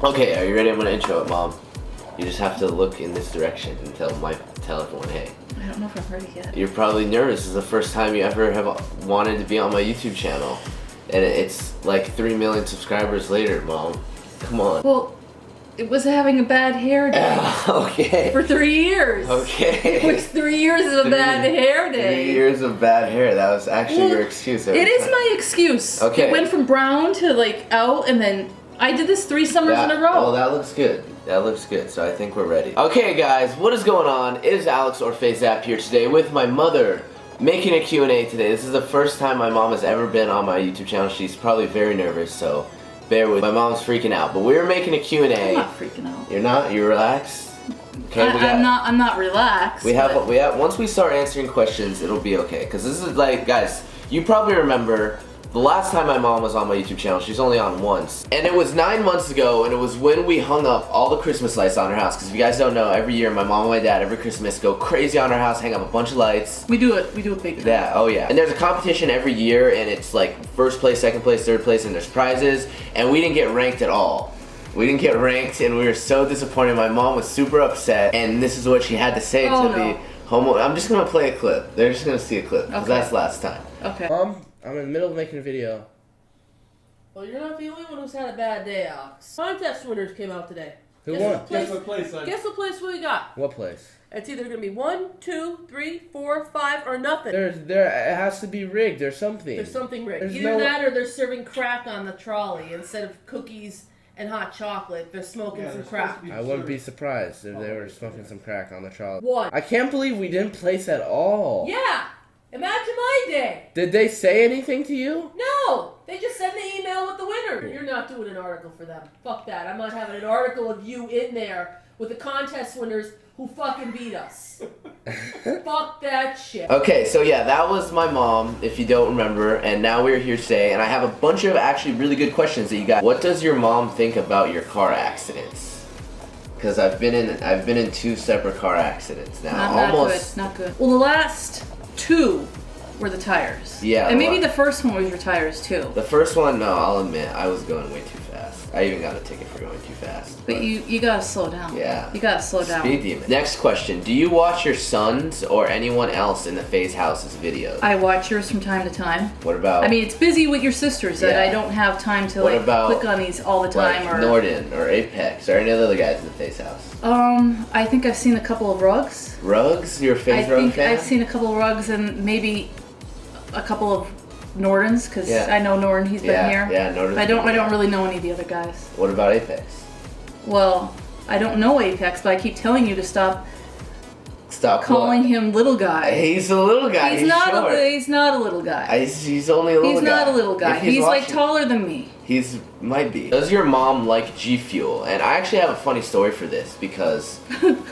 Okay, are you ready? I'm gonna intro it, Mom. You just have to look in this direction and tell everyone, hey. I don't know if I'm ready yet. You're probably nervous. This is the first time you ever have wanted to be on my YouTube channel. And it's like 3 million subscribers later, Mom. Come on. Well, it was having a bad hair day. Okay. For 3 years. Okay. It was 3 years of a bad hair day. 3 years of bad hair. That was actually your excuse. It is my excuse. Okay. It went from brown to like out, and then I did this 3 summers in a row. Oh, that looks good. That looks good, so I think we're ready. Okay, guys, what is going on? It is Alex or FaZe here today with my mother making a Q&A today. This is the first time my mom has ever been on my YouTube channel. She's probably very nervous, so bear with me. My mom's freaking out, but we're making a Q&A. I'm not freaking out. You're not? You're relaxed? Okay, I'm not relaxed. We have once we start answering questions, it'll be okay. Cause this is like, guys, you probably remember the last time my mom was on my YouTube channel. She's only on once, and it was 9 months ago, and it was when we hung up all the Christmas lights on our house. Cause if you guys don't know, every year my mom and my dad every Christmas go crazy on our house, hang up a bunch of lights. We do it big time. Yeah, oh yeah. And there's a competition every year, and it's like first place, second place, third place, and there's prizes. And we didn't get ranked at all. We didn't get ranked, and we were so disappointed. My mom was super upset, and this is what she had to say to the homo. I'm just gonna play a clip. They're just gonna see a clip, because that's last time. Okay. Mom, I'm in the middle of making a video. Well, you're not the only one who's had a bad day, Alex. Contest winners came out today. Who won? Guess what place we got? What place? It's either gonna be 1, 2, 3, 4, 5, or nothing. It has to be rigged. There's something. There's something rigged. There's Either that or they're serving crack on the trolley instead of cookies and hot chocolate. They're smoking some crack. I wouldn't be surprised if they were smoking some crack on the trolley. What? I can't believe we didn't place at all. Yeah. Imagine my day. Did they say anything to you? No. They just sent the email with the winner. You're not doing an article for them. Fuck that. I'm not having an article of you in there with the contest winners who fucking beat us. Fuck that shit. Okay, so yeah, that was my mom, if you don't remember, and now we're here today, and I have a bunch of actually really good questions that you got. What does your mom think about your car accidents? Because I've been in 2 separate car accidents now. Not good. Well, the last 2 were the tires. Yeah. And maybe the first one was your tires too. The first one, no, I'll admit, I was going way too fast. I even got a ticket for going too fast. But you gotta slow down. Yeah. You gotta slow down. Speed demon. Next question. Do you watch your sons or anyone else in the FaZe house's videos? I watch yours from time to time. What about... I mean, it's busy with your sisters that I don't have time to click on these all the time. Like Norden or Apex or any other guys in the FaZe house? I think I've seen a couple of rugs. Rugs? You're a FaZe rug fan? I've seen a couple of rugs and maybe a couple of Nordens, because I know Norden, he's been here. Yeah, Norden. I don't really know any of the other guys. What about Apex? Well, I don't know Apex, but I keep telling you to stop calling him little guy. He's a little guy. He's not short. He's not a little guy. He's only a little guy. He's not a little guy. He's like taller than me. Might be. Does your mom like Gfuel? And I actually have a funny story for this, because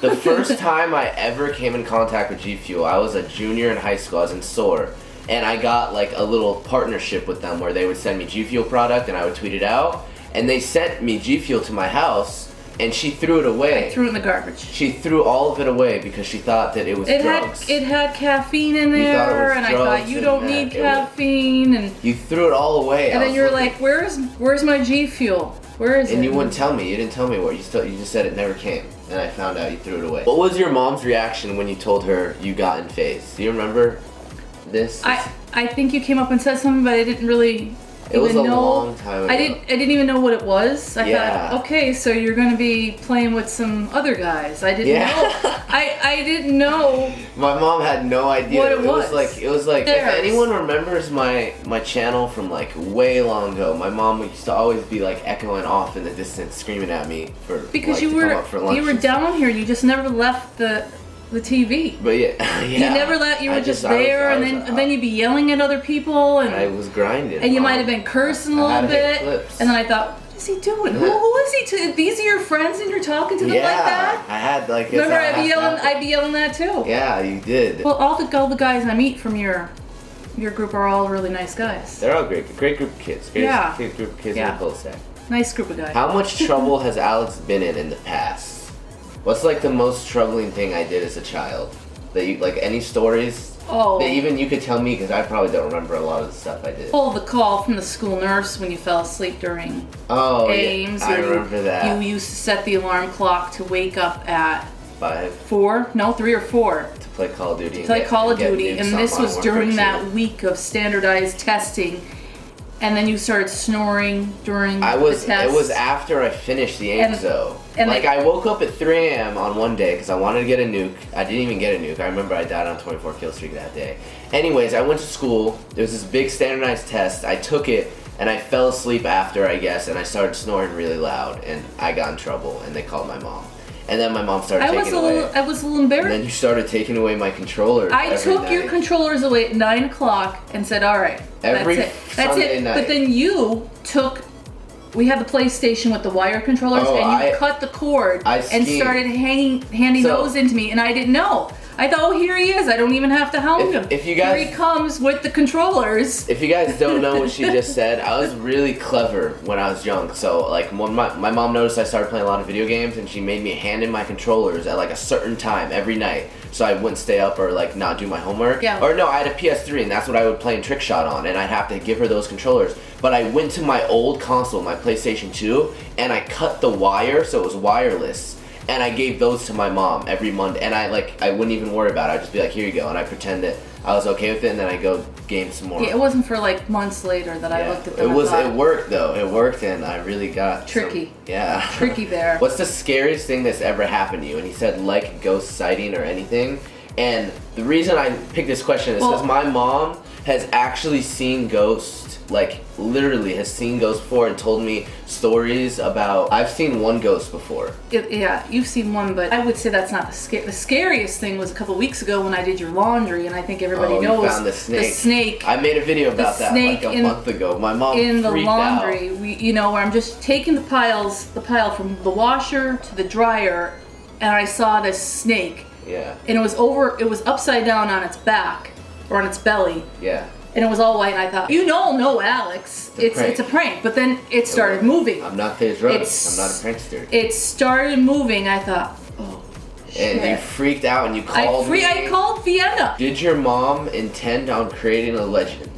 the first time I ever came in contact with Gfuel, I was a junior in high school. I was in SOAR. And I got like a little partnership with them where they would send me Gfuel product and I would tweet it out. And they sent me Gfuel to my house, and she threw it away. I threw it in the garbage. She threw all of it away because she thought that it was drugs. It had caffeine in there, and I thought, you don't need caffeine, and you threw it all away. And then you're like, where's my Gfuel? Where is it? And you wouldn't tell me. You didn't tell me where. You just said it never came, and I found out you threw it away. What was your mom's reaction when you told her you got in FaZe? Do you remember this? I think you came up and said something, but I didn't really. It was a long time ago. I didn't even know what it was. I thought, okay, so you're going to be playing with some other guys. I didn't know. I didn't know. My mom had no idea what it was. It was like if anyone remembers my channel from like way long ago, my mom used to always be like echoing off in the distance, screaming at me because you were down here. You just never left the TV. But yeah. You never left. You were just there, and then you'd be yelling at other people, and I was grinding. And you might have been cursing a little bit. And then I thought, what is he doing? Who is he? These are your friends, and you're talking to them like that? I had like. Remember, I'd be yelling that too. Yeah, you did. Well, all the guys I meet from your group are all really nice guys. They're all great group of kids. Great group of kids in the cul-de-sac. Nice group of guys. How much trouble has Alex been in the past? What's like the most troubling thing I did as a child? That you like any stories? Oh. That even you could tell me because I probably don't remember a lot of the stuff I did. Oh, the call from the school nurse when you fell asleep during games. Yeah, I remember that. You used to set the alarm clock to wake up at 5. 4? No, 3 or 4. To play Call of Duty. And this was during that week of standardized testing. And then you started snoring during the test. It was after I finished the games though. Like I woke up at 3 a.m. on one day because I wanted to get a nuke. I didn't even get a nuke. I remember I died on 24 kill streak that day. Anyways, I went to school. There was this big standardized test. I took it and I fell asleep after, I guess, and I started snoring really loud and I got in trouble and they called my mom. And then my mom started taking away. I was a little embarrassed. And then you started taking away my controllers. I took your controllers away at 9 o'clock and said, all right, that's it. Sunday night. But then you took, we had the PlayStation with the wire controllers, and you cut the cord and started handing those into me, and I didn't know. I thought, oh, here he is. I don't even have to hound him. If you guys, here he comes with the controllers. If you guys don't know what she just said, I was really clever when I was young. So, like, when my mom noticed I started playing a lot of video games, and she made me hand in my controllers at, like, a certain time every night. So I wouldn't stay up or, like, not do my homework. Yeah. Or, no, I had a PS3, and that's what I would play in Trick Shot on, and I'd have to give her those controllers. But I went to my old console, my PlayStation 2, and I cut the wire so it was wireless. And I gave those to my mom every Monday, and I wouldn't even worry about it. I'd just be like, here you go, and I pretend that I was okay with it, and then I go game some more. Yeah, it wasn't for like months later that I looked at them. It worked though. It worked, and I really got tricky. Tricky there. What's the scariest thing that's ever happened to you? And he said like ghost sighting or anything. And the reason I picked this question is because my mom has actually seen ghosts. Like, literally has seen ghosts before and told me stories about... I've seen one ghost before. Yeah, you've seen one, but I would say that's not the scariest thing was a couple weeks ago when I did your laundry, and I think everybody knows... You found the snake. The snake. I made a video about that like a month ago. My mom in the freaked laundry, out. Where I'm just taking the pile from the washer to the dryer, and I saw this snake. Yeah. And it was upside down on its back, or on its belly. Yeah. And it was all white, and I thought, no, Alex, it's a prank. But then it started moving. I'm not FaZe Rose. I'm not a prankster. It started moving. I thought, oh, shit. And you freaked out, and you called me. I called Vienna. Did your mom intend on creating a legend?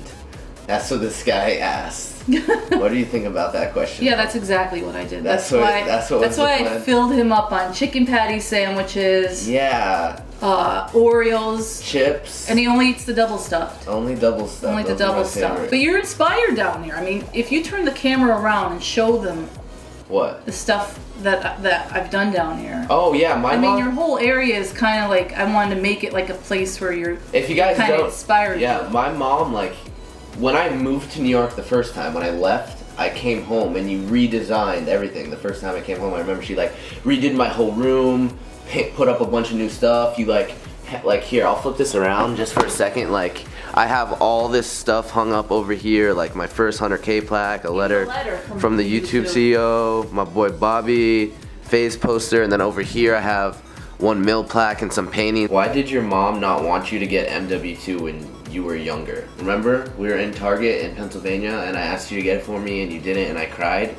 That's what this guy asked. What do you think about that question? Yeah, that's exactly what I did. That's why I filled him up on chicken patty sandwiches. Yeah. Oreos, chips, and he only eats the double stuffed. Only double stuffed. Only the double stuffed. But you're inspired down there. I mean, if you turn the camera around and show them what the stuff that I've done down here. Oh yeah, I mean, your whole area is kind of like I wanted to make it like a place where you're. If you guys kind don't, of inspired. Yeah, my mom when I moved to New York the first time when I left. I came home and you redesigned everything. The first time I came home, I remember she redid my whole room. Put up a bunch of new stuff. You like here, I'll flip this around just for a second. Like I have all this stuff hung up over here, like my first 100K plaque, a letter from the YouTube CEO, my boy Bobby, FaZe poster, and then over here I have 1 mil plaque and some painting. Why did your mom not want you to get MW2 when you were younger? Remember, we were in Target in Pennsylvania and I asked you to get it for me and you didn't, and I cried.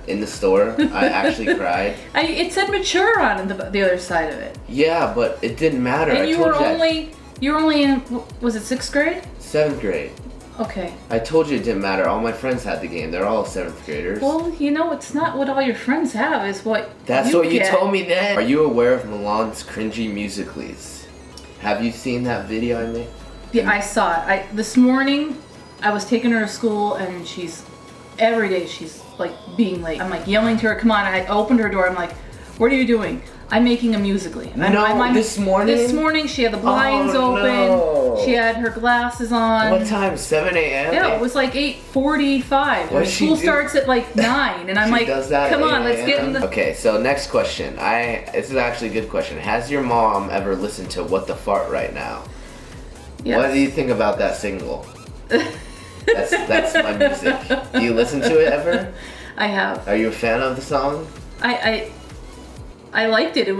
In the store, I actually cried. It said mature on the other side of it. Yeah, but it didn't matter. And you were only in, was it 6th grade? 7th grade. Okay. I told you it didn't matter. All my friends had the game. They're all 7th graders. Well, it's not what all your friends have. It's what That's what you told me then. Are you aware of Milan's cringy musicals? Have you seen that video I made? Yeah, I saw it. This morning, I was taking her to school, and every day she's like being late. I'm like yelling to her, come on. I opened her door. I'm like, what are you doing? I'm making a musically. This morning? This morning she had the blinds open. No. She had her glasses on. What time? 7 a.m.? Yeah, it was like 8:45. School starts at like 9. And I'm like, come on, let's get in the... Okay, so next question. This is actually a good question. Has your mom ever listened to What the Fart Right Now? Yes. What do you think about that single? That's my music. Do you listen to it ever? I have. Are you a fan of the song? I liked it. It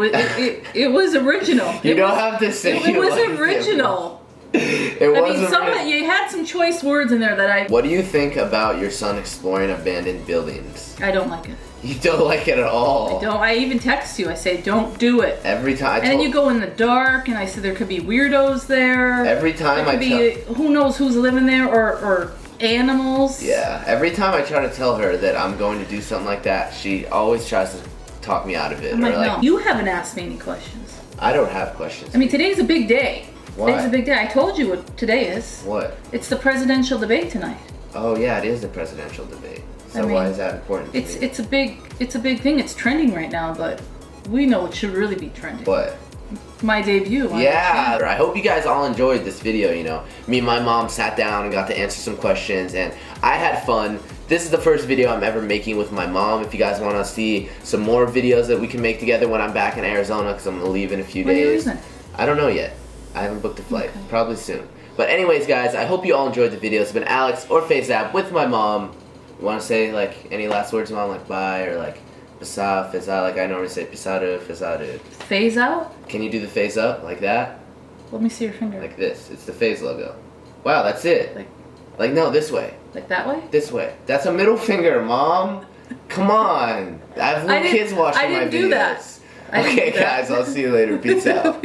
was original. You don't have to say it was original. It I wasn't. mean, you had some choice words in there that I. What do you think about your son exploring abandoned buildings? I don't like it. You don't like it at all. I don't. I even text you. I say, don't do it. Every time. And then you go in the dark, and I said there could be weirdos there. Every time there could be who knows who's living there, or animals. Yeah. Every time I try to tell her that I'm going to do something like that, she always tries to talk me out of it. I'm like, or no, you haven't asked me any questions. I don't have questions. I mean, today's a big day. Why? Today's a big day. I told you what today is. What? It's the presidential debate tonight. Oh yeah, it is the presidential debate. So I mean, why is that important? To me? It's a big thing. It's trending right now, but we know it should really be trending. What? My debut. Yeah, I hope you guys all enjoyed this video. You know, me and my mom sat down and got to answer some questions, and I had fun. This is the first video I'm ever making with my mom. If you guys want to see some more videos that we can make together when I'm back in Arizona, because I'm gonna leave in a few When are you days. leaving? I don't know yet. I haven't booked a flight. Okay. Probably soon. But anyways, guys, I hope you all enjoyed the video. It's been Alex or FaZe with my mom. You want to say like any last words, mom? Like bye or like pisa, feza? Like I normally say pisado, fezado. Phase out? Can you do the FaZe up like that? Let me see your finger. Like this. It's the FaZe logo. Wow, that's it. Like no, this way. Like that way? This way. That's a middle finger, mom. Come on. I have little kids watching my videos. I didn't do that. Okay, guys, I'll see you later. Peace out.